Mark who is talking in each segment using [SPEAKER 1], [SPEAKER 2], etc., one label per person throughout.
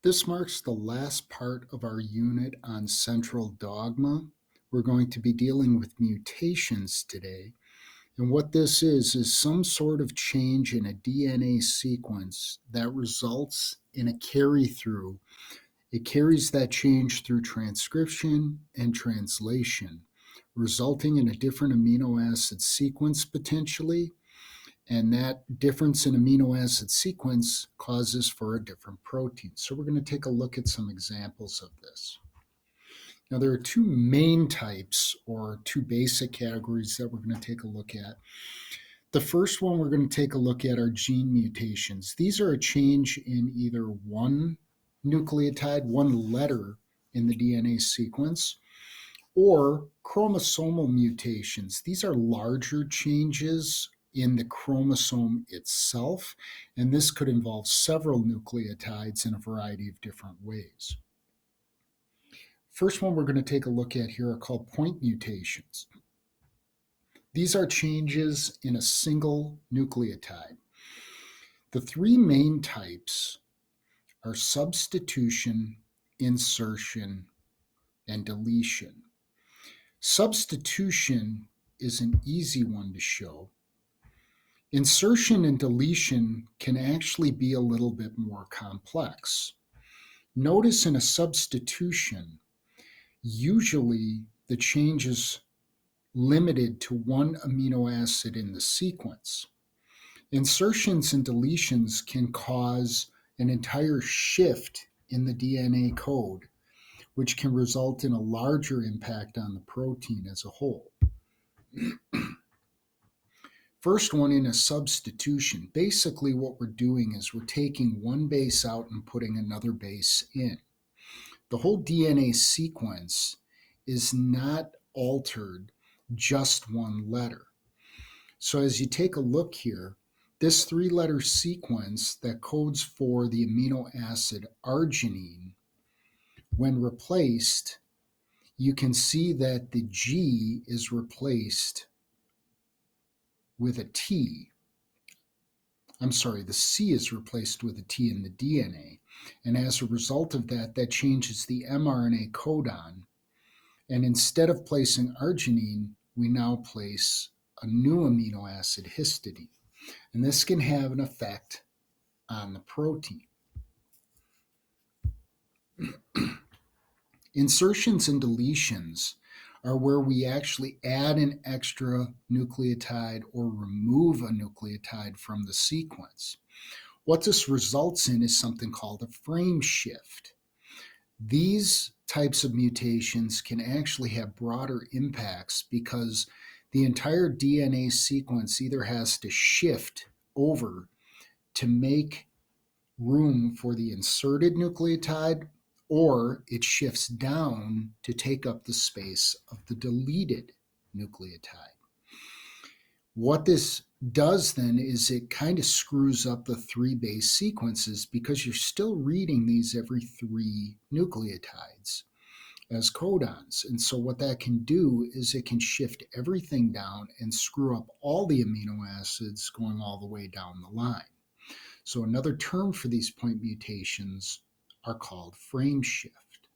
[SPEAKER 1] This marks the last part of our unit on central dogma. We're going to be dealing with mutations today. And what this is some sort of change in a DNA sequence that results in a carry through. It carries that change through transcription and translation, resulting in a different amino acid sequence potentially, and that difference in amino acid sequence causes for a different protein. So we're going to take a look at some examples of this. Now, there are two main types or two basic categories that we're going to take a look at. The first one we're going to take a look at are gene mutations. These are a change in either one nucleotide, one letter in the DNA sequence, or chromosomal mutations. These are larger changes in the chromosome itself, and this could involve several nucleotides in a variety of different ways. First one we're going to take a look at here are called point mutations. These are changes in a single nucleotide. The three main types are substitution, insertion, and deletion. Substitution is an easy one to show. Insertion and deletion can actually be a little bit more complex. Notice in a substitution, usually the change is limited to one amino acid in the sequence. Insertions and deletions can cause an entire shift in the DNA code, which can result in a larger impact on the protein as a whole. First one in a substitution. Basically what we're doing is we're taking one base out and putting another base in. The whole DNA sequence is not altered, just one letter. So as you take a look here, this three-letter sequence that codes for the amino acid arginine, when replaced, you can see that the G is replaced with a T. The C is replaced with a T in the DNA. And as a result of that, that changes the mRNA codon. And instead of placing arginine, we now place a new amino acid, histidine. And this can have an effect on the protein. Insertions and deletions are where we actually add an extra nucleotide or remove a nucleotide from the sequence. What this results in is something called a frame shift. These types of mutations can actually have broader impacts because the entire DNA sequence either has to shift over to make room for the inserted nucleotide, or it shifts down to take up the space of the deleted nucleotide. What this does then is it kind of screws up the three base sequences because you're still reading these every three nucleotides as codons. And so what that can do is it can shift everything down and screw up all the amino acids going all the way down the line. So another term for these point mutations are called frame shift.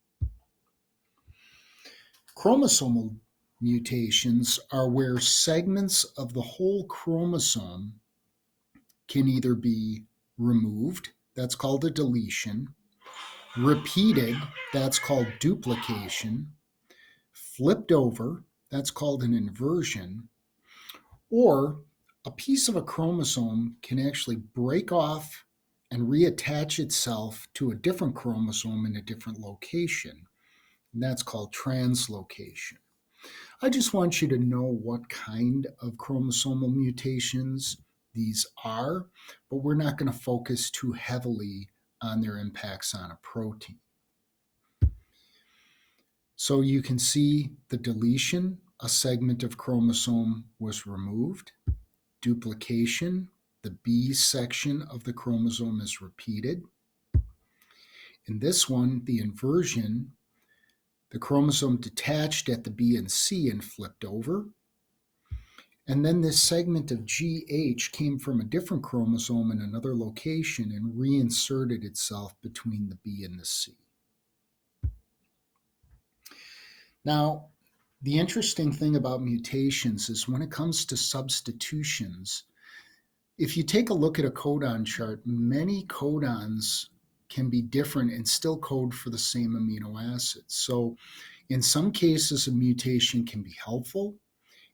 [SPEAKER 1] Chromosomal mutations are where segments of the whole chromosome can either be removed, that's called a deletion, repeated, that's called duplication, flipped over, that's called an inversion, or a piece of a chromosome can actually break off and reattach itself to a different chromosome in a different location. And that's called translocation. I just want you to know what kind of chromosomal mutations these are, but we're not going to focus too heavily on their impacts on a protein. So you can see the deletion, a segment of chromosome was removed. Duplication, the B section of the chromosome is repeated. In this one, the inversion, the chromosome detached at the B and C and flipped over. And then this segment of GH came from a different chromosome in another location and reinserted itself between the B and the C. Now, the interesting thing about mutations is when it comes to substitutions, if you take a look at a codon chart, many codons can be different and still code for the same amino acids. So, in some cases, a mutation can be helpful.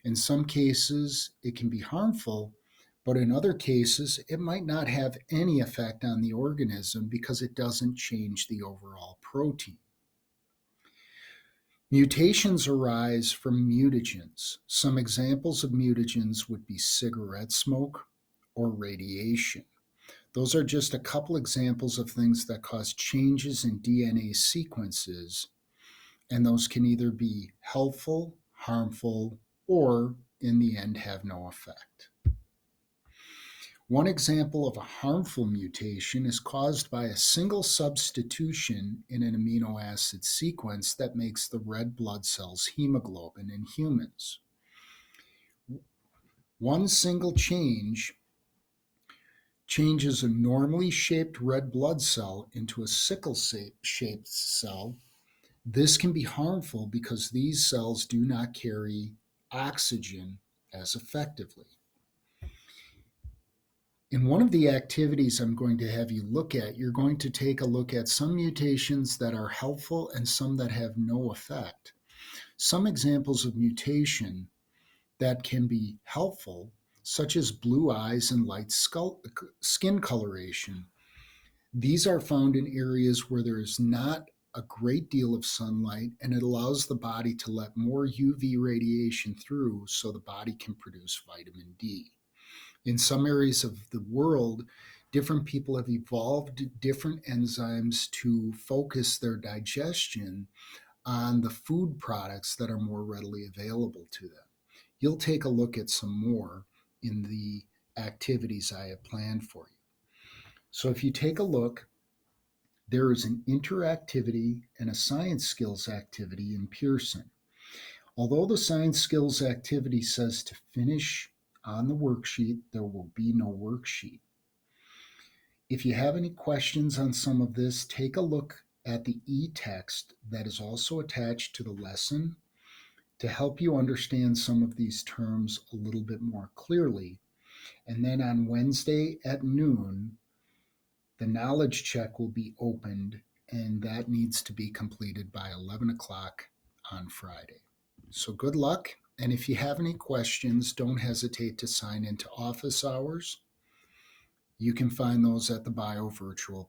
[SPEAKER 1] In some cases, it can be harmful. But in other cases, it might not have any effect on the organism because it doesn't change the overall protein. Mutations arise from mutagens. Some examples of mutagens would be cigarette smoke or radiation. Those are just a couple examples of things that cause changes in DNA sequences, and those can either be helpful, harmful, or in the end have no effect. One example of a harmful mutation is caused by a single substitution in an amino acid sequence that makes the red blood cells hemoglobin in humans. One single change changes a normally shaped red blood cell into a sickle shaped cell. This can be harmful because these cells do not carry oxygen as effectively. In one of the activities I'm going to have you look at, you're going to take a look at some mutations that are helpful and some that have no effect. Some examples of mutation that can be helpful, such as blue eyes and light skin coloration. These are found in areas where there is not a great deal of sunlight, and it allows the body to let more UV radiation through so the body can produce vitamin D. In some areas of the world, different people have evolved different enzymes to focus their digestion on the food products that are more readily available to them. You'll take a look at some more in the activities I have planned for you. So if you take a look, there is an interactivity and a science skills activity in Pearson. Although the science skills activity says to finish on the worksheet, there will be no worksheet. If you have any questions on some of this, take a look at the e-text that is also attached to the lesson to help you understand some of these terms a little bit more clearly. And then on Wednesday at noon, the knowledge check will be opened, and that needs to be completed by 11 o'clock on Friday. So good luck. And if you have any questions, don't hesitate to sign into office hours. You can find those at the Bio Virtual